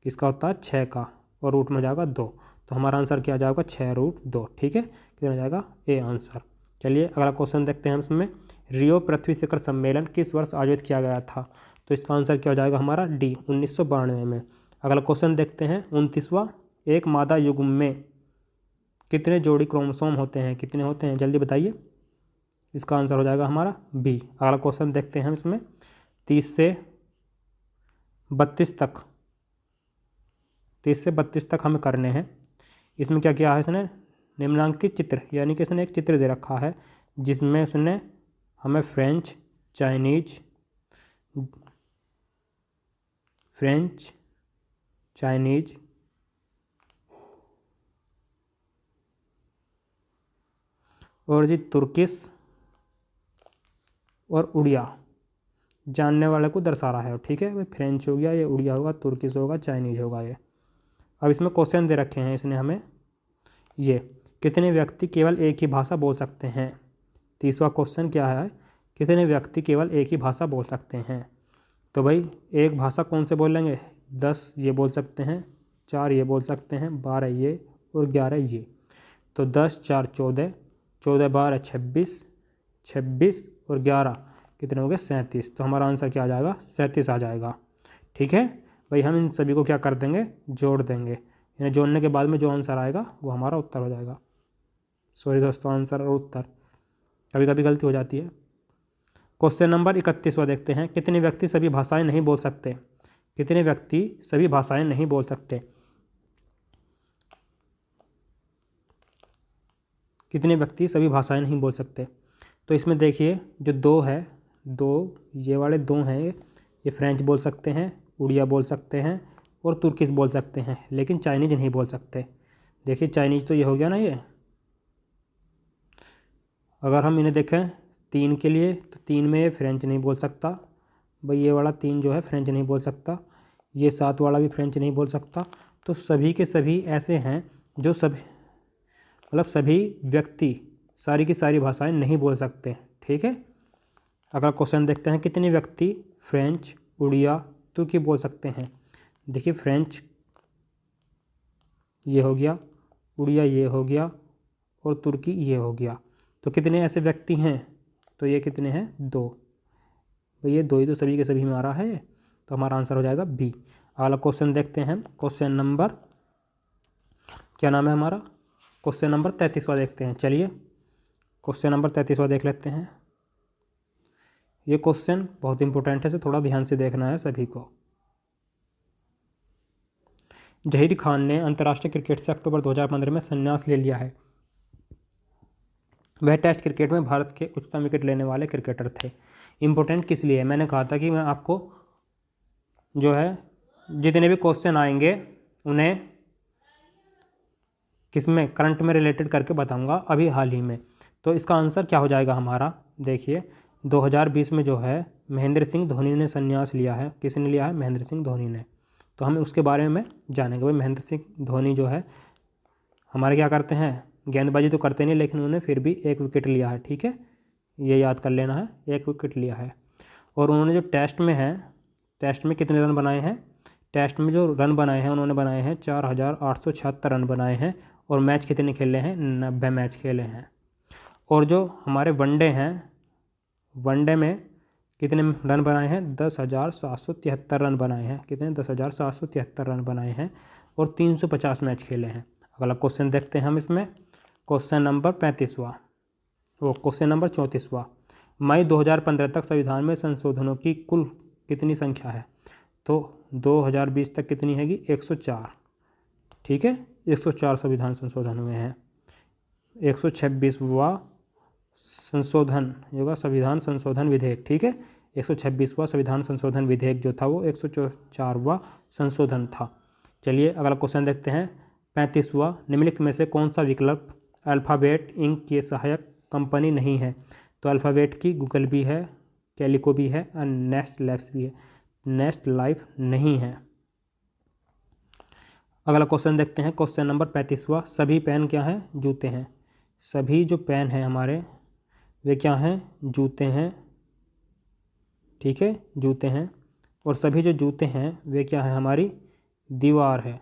किसका होता है, 6 का, और रूट में जाएगा 2, तो हमारा आंसर क्या आ जाएगा, 6√2। ठीक है, कितना हो जाएगा ए आंसर। चलिए अगला क्वेश्चन देखते हैं हम इसमें, रियो पृथ्वी शिखर सम्मेलन किस वर्ष आयोजित किया गया था, तो इसका आंसर क्या हो जाएगा हमारा डी, 1992 में। अगला क्वेश्चन देखते हैं 29वां, एक मादा युग्म में कितने जोड़ी क्रोमोसोम होते हैं, कितने होते हैं, जल्दी बताइए। इसका आंसर हो जाएगा हमारा बी। अगला क्वेश्चन देखते हैं हम इसमें 30 से 32 तक, 30 से 32 तक हमें करने हैं। इसमें क्या किया है इसने, निम्नांकित चित्र, यानी कि इसने एक चित्र दे रखा है जिसमें उसने हमें फ्रेंच, चाइनीज और जी तुर्किश और उड़िया जानने वाले को दर्शा रहा है। ठीक है, भाई फ्रेंच हो गया, ये उड़िया होगा, तुर्किश होगा, चाइनीज होगा ये। अब इसमें क्वेश्चन दे रखे हैं इसने हमें, ये कितने व्यक्ति केवल एक ही भाषा बोल सकते हैं। 30वां क्वेश्चन क्या है, कितने व्यक्ति केवल एक ही भाषा बोल सकते हैं। तो भाई एक भाषा कौन से बोलेंगे, 10 ये बोल सकते हैं, 4 ये बोल सकते हैं, 12 ये और 11 ये। तो 10 4 14, 14 12 26, 26 और 11 कितने हो गए 37। तो हमारा आंसर क्या आ जाएगा, 37 आ जाएगा। ठीक है भाई, हम इन सभी को क्या कर देंगे, जोड़ देंगे, यानी जोड़ने के बाद में जो आंसर आएगा वो हमारा उत्तर हो जाएगा। सॉरी दोस्तों, आंसर और उत्तर कभी कभी गलती हो जाती है। क्वेश्चन नंबर 31वां देखते हैं, कितने व्यक्ति सभी भाषाएं नहीं बोल सकते, कितने व्यक्ति सभी भाषाएं नहीं बोल सकते, कितने व्यक्ति सभी भाषाएं नहीं बोल सकते। तो इसमें देखिए जो 2 है, 2 ये वाले 2 हैं, ये फ्रेंच बोल सकते हैं, उड़िया बोल सकते हैं और तुर्किश बोल सकते हैं, लेकिन चाइनीज नहीं बोल सकते। देखिए चाइनीज तो ये हो गया ना, ये अगर हम इन्हें देखें 3 के लिए, तो 3 में ये फ्रेंच नहीं बोल सकता भाई, ये वाला 3 जो है फ्रेंच नहीं बोल सकता, ये 7 वाला भी फ्रेंच नहीं बोल सकता। तो सभी के सभी ऐसे हैं जो सभी मतलब सभी व्यक्ति सारी की सारी भाषाएं नहीं बोल सकते, ठीक है। अगला क्वेश्चन देखते हैं, कितने व्यक्ति फ्रेंच, उड़िया, तुर्की बोल सकते हैं। देखिए फ्रेंच ये हो गया, उड़िया ये हो गया और तुर्की ये हो गया। तो कितने ऐसे व्यक्ति हैं, तो ये कितने हैं, 2। भाई ये 2 ही तो सभी के सभी में आ रहा है, तो हमारा आंसर हो जाएगा बी। अगला क्वेश्चन देखते हैं, क्वेश्चन नंबर क्या नाम है हमारा, क्वेश्चन नंबर 33वां देखते हैं। चलिए क्वेश्चन नंबर 33वां देख लेते हैं। ये क्वेश्चन बहुत इंपॉर्टेंट है, इसे थोड़ा ध्यान से देखना है सभी को। जहीर खान ने अंतर्राष्ट्रीय क्रिकेट से अक्टूबर 2015 में संन्यास ले लिया है। वह टेस्ट क्रिकेट में भारत के उच्चतम विकेट लेने वाले क्रिकेटर थे। इंपॉर्टेंट किस लिए, मैंने कहा था कि मैं आपको जो है जितने भी क्वेश्चन आएंगे उन्हें किस में, करंट में रिलेटेड करके बताऊंगा अभी हाल ही में। तो इसका आंसर क्या हो जाएगा हमारा, देखिए 2020 में जो है महेंद्र सिंह धोनी ने संन्यास लिया है। किसने लिया है, महेंद्र सिंह धोनी ने। तो हम उसके बारे में जानेंगे। भाई महेंद्र सिंह धोनी जो है हमारे क्या करते हैं, गेंदबाजी तो करते नहीं, लेकिन उन्होंने फिर भी 1 विकेट लिया है, ठीक है, ये याद कर लेना है, 1 विकेट लिया है। और उन्होंने जो टेस्ट में है, टेस्ट में कितने रन बनाए हैं, टेस्ट में जो रन बनाए हैं उन्होंने बनाए हैं 4876 रन बनाए हैं। और मैच कितने खेले हैं, 90 मैच खेले हैं। और जो हमारे वनडे हैं, वनडे में कितने रन बनाए हैं, 10,773 रन बनाए हैं। कितने, 10,773 रन बनाए हैं और 350 मैच खेले हैं। अगला क्वेश्चन देखते हैं हम इसमें, क्वेश्चन नंबर 35वां, वो क्वेश्चन नंबर 34वां। मई 2015 तक संविधान में संशोधनों की कुल कितनी संख्या है, तो 2020 तक कितनी हैगी, 104, ठीक है, 104 संविधान संशोधन हुए हैं। 126वां संशोधन होगा संविधान संशोधन विधेयक, ठीक है, 126वां संविधान संशोधन विधेयक जो था वो 104वां संशोधन था। चलिए अगला क्वेश्चन देखते हैं, 35वां। निम्नलिखित में से कौन सा विकल्प अल्फ़ाबेट इंक की सहायक कंपनी नहीं है, तो अल्फ़ाबेट की गूगल भी है, कैलिको भी है और नेस्ट लैब्स भी है। नेस्ट लाइफ नहीं है। अगला क्वेश्चन देखते हैं, क्वेश्चन नंबर 35वां। सभी पेन क्या हैं, जूते हैं। सभी जो पेन हैं हमारे वे क्या हैं, जूते हैं, ठीक है, जूते हैं। और सभी जो जूते हैं वे क्या है, हमारी दीवार है,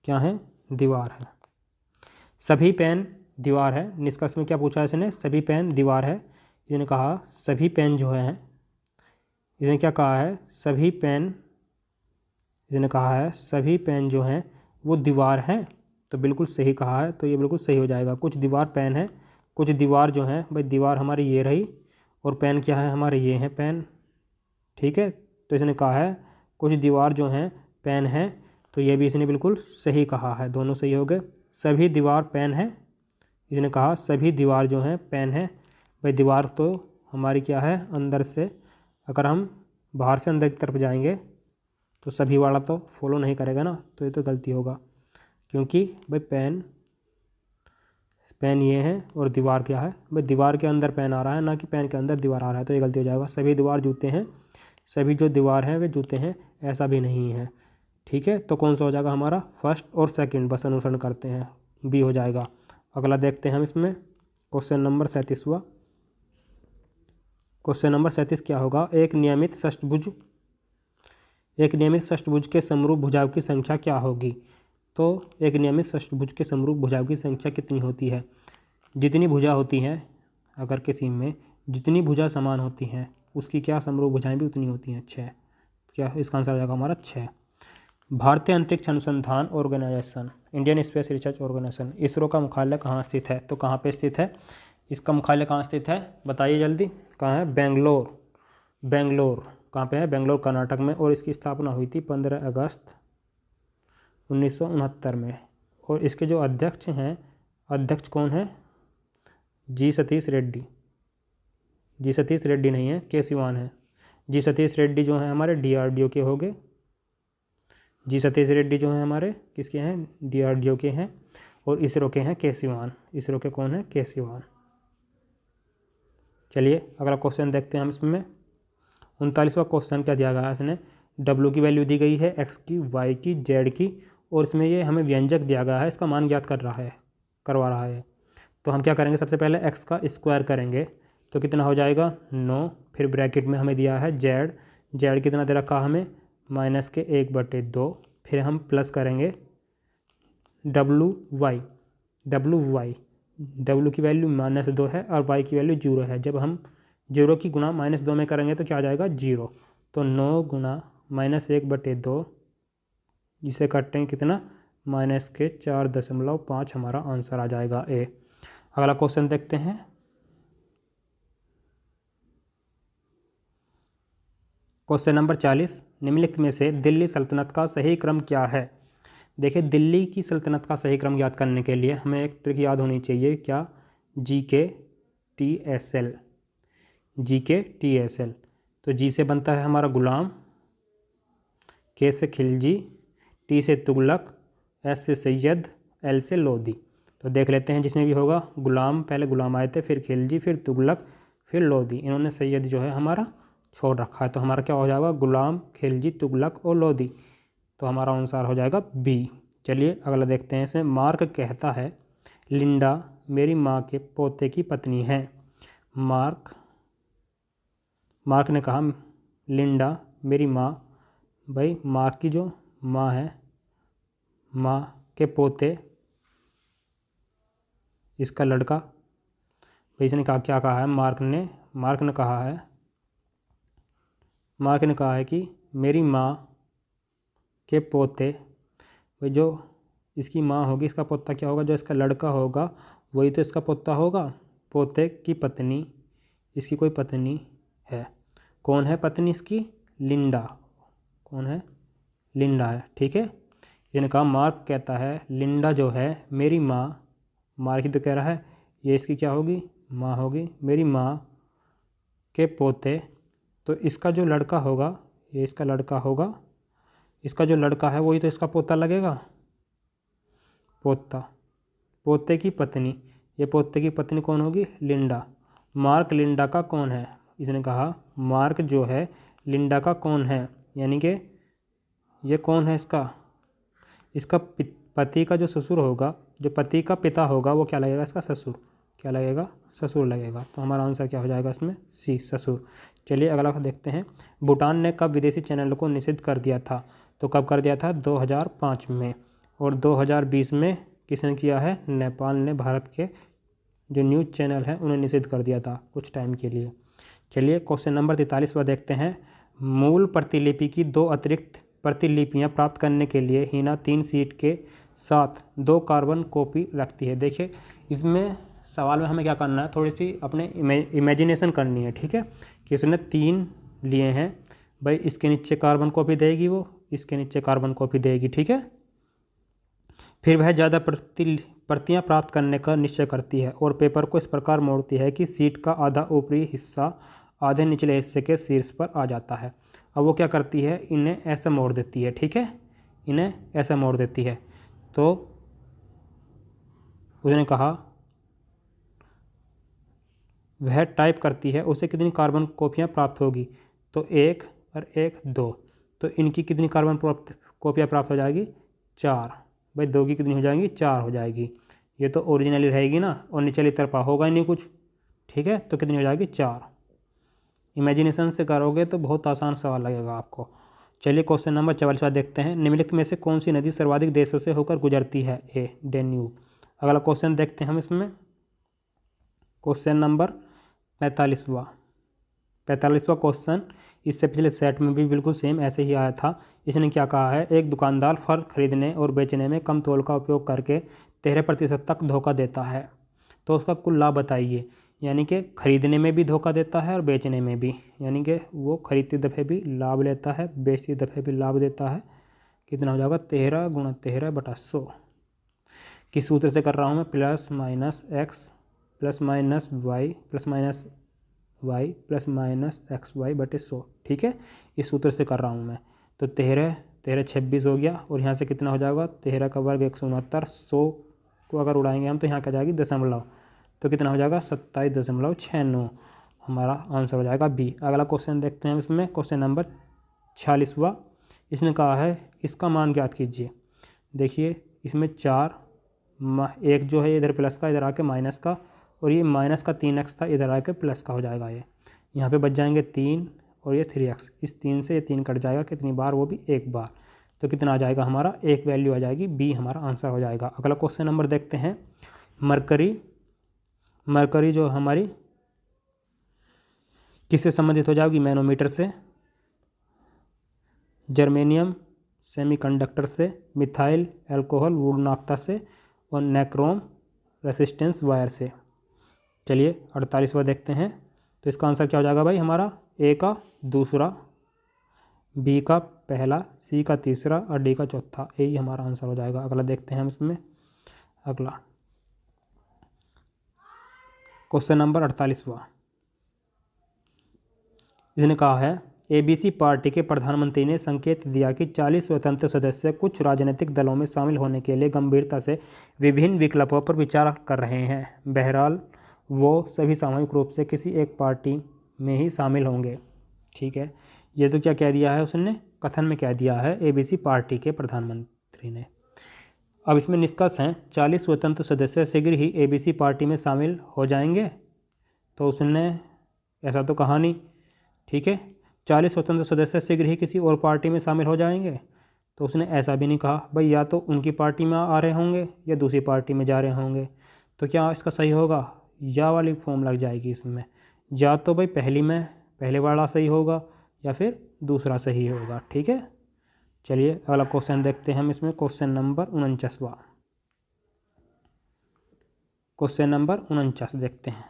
क्या है, दीवार है। सभी पेन दीवार है। निष्कर्ष में क्या पूछा इसने, सभी पेन दीवार है। इसने कहा सभी पेन जो है, इसने क्या कहा है, सभी पेन, इसने कहा है सभी पेन जो हैं वो दीवार हैं, तो बिल्कुल सही कहा है, तो ये बिल्कुल सही हो जाएगा। कुछ दीवार पेन है, कुछ दीवार जो है, भाई दीवार हमारी ये रही और पेन क्या है, हमारे ये हैं पेन, ठीक है। तो इसने कहा है कुछ दीवार जो हैं पेन हैं, तो ये भी इसने बिल्कुल सही कहा है, दोनों सही हो गए। सभी दीवार पेन है, इसने कहा सभी दीवार जो हैं पेन है। भाई दीवार तो हमारी क्या है, अंदर से, अगर हम बाहर से अंदर की तरफ जाएंगे तो सभी वाला तो फॉलो नहीं करेगा ना, तो ये तो गलती होगा, क्योंकि भाई पेन, पेन ये है और दीवार क्या है, भाई दीवार के अंदर पेन आ रहा है, ना कि पेन के अंदर दीवार आ रहा है, तो ये गलती हो जाएगा। सभी दीवार जूते हैं, सभी जो दीवार हैं वे जूते हैं, ऐसा भी नहीं है, ठीक है। तो कौन सा हो जाएगा हमारा, फर्स्ट और सेकंड बस अनुसरण करते हैं, बी हो जाएगा। अगला देखते हैं हम इसमें, क्वेश्चन नंबर 37वां। क्वेश्चन नंबर 37 क्या होगा, एक नियमित षष्ठभुज के समरूप भुजाओं की संख्या क्या होगी। तो एक नियमित षष्ठभुज के समरूप भुजाओं की संख्या कितनी होती है, जितनी भुजा होती हैं, अगर किसी में जितनी भुजा समान होती हैं उसकी क्या समरूप भुजाएं भी उतनी होती हैं, 6। क्या इसका आंसर हो जाएगा हमारा 6। भारतीय अंतरिक्ष अनुसंधान organisation, Indian space research organisation, ISRO का मुख्यालय कहाँ स्थित है, तो कहाँ पे स्थित है, इसका मुख्यालय कहाँ स्थित है, बताइए जल्दी, कहाँ है, बेंगलोर। बेंगलोर कहाँ पे है, बेंगलोर कर्नाटक में। और इसकी स्थापना हुई थी 15 अगस्त 1969 में। और इसके जो अध्यक्ष हैं, अध्यक्ष कौन है, जी सतीश रेड्डी। जी सतीश रेड्डी नहीं है, के सिवान है। जी सतीश रेड्डी जो हैं हमारे DRDO के हो गए। जी सतीश रेड्डी जो हैं हमारे किसके हैं, DRDO के हैं। और इसरो के हैं के सिवान। इसरो के कौन है, के सिवान। चलिए अगला क्वेश्चन देखते हैं हम इसमें। 39वां क्वेश्चन क्या दिया गया है, इसने W की वैल्यू दी गई है, X की, Y की, Z की, और इसमें ये हमें व्यंजक दिया गया है, इसका मान ज्ञात करवा रहा है। तो हम क्या करेंगे, सबसे पहले x का स्क्वायर करेंगे तो कितना हो जाएगा 9, फिर ब्रैकेट में हमें दिया है z कितना दे रखा हमें -1/2, फिर हम प्लस करेंगे w की वैल्यू -2 है और y की वैल्यू 0 है। जब हम 0 की गुणा -2 में करेंगे तो क्या आ जाएगा 0। तो 9 गुणा -1/2, जिसे काटते हैं कितना -4.5 हमारा आंसर आ जाएगा ए। अगला क्वेश्चन देखते हैं। क्वेश्चन नंबर 40, निम्नलिखित में से दिल्ली सल्तनत का सही क्रम क्या है। देखिए दिल्ली की सल्तनत का सही क्रम याद करने के लिए हमें एक ट्रिक याद होनी चाहिए, क्या, GK/TSL। तो जी से बनता है हमारा गुलाम, के से खिलजी, टी से तुगलक, एस से सैयद, एल से लोधी। तो देख लेते हैं जिसमें भी होगा, गुलाम, पहले गुलाम आए थे, फिर खिलजी, फिर तुगलक, फिर लोधी, इन्होंने सैयद जो है हमारा छोड़ रखा है। तो हमारा क्या हो जाएगा, गुलाम, खिलजी, तुगलक और लोधी। तो हमारा आंसर हो जाएगा बी। चलिए अगला देखते हैं। इसमें मार्क कहता है लिंडा मेरी माँ के पोते की पत्नी है। मार्क ने कहा लिंडा मेरी माँ, भाई मार्क की जो माँ है, माँ के पोते, इसका लड़का, भाई इसने कहा, क्या कहा है, मार्क ने कहा है कि मेरी माँ के पोते, भाई जो इसकी माँ होगी, इसका पोता क्या होगा, जो इसका लड़का होगा वही तो इसका पोता होगा। पोते की पत्नी, इसकी कोई पत्नी है, कौन है पत्नी इसकी, लिंडा, कौन है, लिंडा है, ठीक है। इसने कहा मार्क कहता है लिंडा जो है मेरी माँ, मार्क ही तो कह रहा है, ये इसकी क्या होगी, माँ होगी, मेरी माँ के पोते, तो इसका जो लड़का होगा, ये इसका लड़का होगा, इसका जो लड़का है वही तो इसका पोता लगेगा, पोता, पोते की पत्नी, ये पोते की पत्नी कौन होगी, लिंडा। मार्क लिंडा का कौन है, इसने कहा मार्क जो है लिंडा का कौन है, यानी कि ये कौन है, इसका पति का जो ससुर होगा, जो पति का पिता होगा वो क्या लगेगा, इसका ससुर, क्या लगेगा, ससुर लगेगा। तो हमारा आंसर क्या हो जाएगा इसमें, सी, ससुर। चलिए अगला देखते हैं। भूटान ने कब विदेशी चैनलों को निषिद्ध कर दिया था। तो कब कर दिया था, 2005 में। और 2020 में किसने किया है, नेपाल ने भारत के जो न्यूज़ चैनल हैं उन्हें निषिद्ध कर दिया था कुछ टाइम के लिए। चलिए क्वेश्चन नंबर 43वां देखते हैं। मूल प्रतिलिपि की 2 अतिरिक्त प्रतिलिपियां प्राप्त करने के लिए हिना 3 सीट के साथ 2 कार्बन कॉपी रखती है। देखिए इसमें सवाल में हमें क्या करना है, थोड़ी सी अपने इमेजिनेशन करनी है, ठीक है, कि उसने 3 लिए हैं, भाई इसके नीचे कार्बन कॉपी देगी, वो इसके नीचे कार्बन कॉपी देगी, ठीक है। फिर वह ज़्यादा प्रतियां प्राप्त करने का निश्चय करती है और पेपर को इस प्रकार मोड़ती है कि सीट का आधा ऊपरी हिस्सा आधे निचले हिस्से के शीर्ष पर आ जाता है। अब वो क्या करती है, इन्हें ऐसा मोड़ देती है, ठीक है, इन्हें ऐसा मोड़ देती है। तो उसने कहा वह टाइप करती है, उसे कितनी कार्बन कॉपियाँ प्राप्त होगी। तो 1 और 1 2, तो इनकी कितनी कार्बन कॉपियाँ प्राप्त हो जाएगी, 4। भाई 2 की कितनी हो जाएंगी, 4 हो जाएगी। ये तो ओरिजिनली रहेगी ना, और निचली तरफा होगा ही नहीं कुछ, ठीक है, तो कितनी हो जाएगी, 4। इमेजिनेशन से करोगे तो बहुत आसान सवाल लगेगा आपको। चलिए क्वेश्चन नंबर 44 देखते हैं। निम्नलिखित में से कौन सी नदी सर्वाधिक देशों से होकर गुजरती है, ए डेन्यूब। अगला क्वेश्चन देखते हैं हम इसमें। क्वेश्चन नंबर 45वां क्वेश्चन, इससे पिछले सेट में भी बिल्कुल सेम ऐसे ही आया था। इसने क्या कहा है, एक दुकानदार फल खरीदने और बेचने में कम तोल का उपयोग करके 13% तक धोखा देता है, तो उसका कुल लाभ बताइए। यानी कि खरीदने में भी धोखा देता है और बेचने में भी, यानी कि वो खरीदती दफ़े भी लाभ लेता है, बेचती दफ़े भी लाभ देता है। कितना हो जाएगा, 13 × 13/100। किस सूत्र से कर रहा हूँ मैं, +- x +- y +- xy/100, ठीक है, इस सूत्र से कर रहा हूँ मैं। तो 13 26 हो गया, और यहाँ से कितना हो जाएगा, 13 का वर्ग 169, 100 को अगर उड़ाएंगे हम तो यहाँ क्या जाएगी दशमलव, तो कितना हो जाएगा 27.69। हमारा आंसर हो जाएगा बी। अगला क्वेश्चन देखते हैं इसमें, क्वेश्चन नंबर 46वां। इसने कहा है इसका मान ज्ञात कीजिए। देखिए इसमें 4 एक जो है इधर प्लस का, इधर आके माइनस का, और ये माइनस का 3x था, इधर आके प्लस का हो जाएगा। ये यहाँ पे बच जाएंगे 3 और ये 3x। इस 3 से ये 3 कट जाएगा, कितनी बार, वो भी एक बार। तो कितना आ जाएगा हमारा, एक वैल्यू आ जाएगी, बी हमारा आंसर हो जाएगा। अगला क्वेश्चन नंबर देखते हैं, मरकरी जो हमारी किससे संबंधित हो जाएगी, मैनोमीटर से, जर्मेनियम सेमीकंडक्टर से, मिथाइल अल्कोहल वुड नाफ्ता से, और नेक्रोम रेसिस्टेंस वायर से। चलिए 48वां देखते हैं। तो इसका आंसर क्या हो जाएगा भाई हमारा, ए का दूसरा, बी का पहला, सी का तीसरा और डी का चौथा। यही हमारा आंसर हो जाएगा। अगला देखते हैं हम इसमें, अगला क्वेश्चन नंबर 48वां। इसने कहा है एबीसी पार्टी के प्रधानमंत्री ने संकेत दिया कि 40 स्वतंत्र सदस्य कुछ राजनीतिक दलों में शामिल होने के लिए गंभीरता से विभिन्न विकल्पों पर विचार कर रहे हैं। बहरहाल वो सभी सामूहिक रूप से किसी एक पार्टी में ही शामिल होंगे। ठीक है, ये तो क्या कह दिया है उसने, कथन में कह दिया है एबीसी पार्टी के प्रधानमंत्री ने। अब इसमें निष्कर्ष हैं 40 स्वतंत्र सदस्य शीघ्र ही एबीसी पार्टी में शामिल हो जाएंगे। तो उसने ऐसा तो कहा नहीं। ठीक है, 40 स्वतंत्र सदस्य शीघ्र ही किसी और पार्टी में शामिल हो जाएंगे, तो उसने ऐसा भी नहीं कहा भाई या तो उनकी पार्टी में आ रहे होंगे या दूसरी पार्टी में जा रहे होंगे। तो क्या इसका सही होगा, या वाली फॉर्म लग जाएगी इसमें, या तो भाई पहले वाला सही होगा या फिर दूसरा सही होगा। ठीक है, चलिए अगला क्वेश्चन देखते हैं हम इसमें, क्वेश्चन नंबर 49वां। क्वेश्चन नंबर 49 देखते हैं।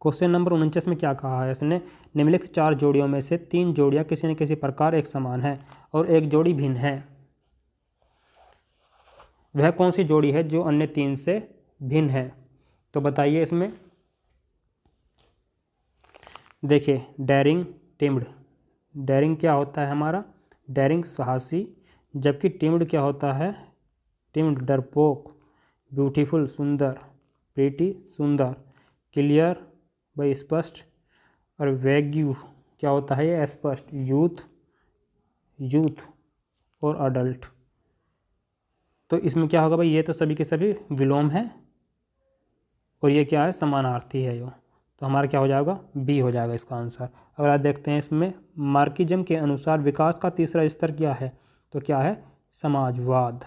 क्वेश्चन नंबर 49 में क्या कहा है इसने, निम्नलिखित 4 जोड़ियों में से 3 जोड़ियां किसी न किसी प्रकार एक समान है और एक जोड़ी भिन्न है। वह कौन सी जोड़ी है जो अन्य 3 से भिन्न है, तो बताइए इसमें। देखिए डेरिंग टिम्ड, डेरिंग क्या होता है हमारा, डेरिंग साहसी, जबकि टिम्ड क्या होता है, टिम्ड डरपोक, ब्यूटीफुल सुंदर, प्रीटी सुंदर, क्लियर भाई स्पष्ट, और वैग्यू क्या होता है, ये अस्पष्ट, यूथ और अडल्ट। तो इसमें क्या होगा भाई, ये तो सभी के सभी विलोम हैं और ये क्या है, समानार्थी है यो। तो हमारा क्या हो जाएगा, बी हो जाएगा इसका आंसर। अगर आप देखते हैं इसमें, मार्क्सिज्म के अनुसार विकास का तीसरा स्तर क्या है, तो क्या है, समाजवाद।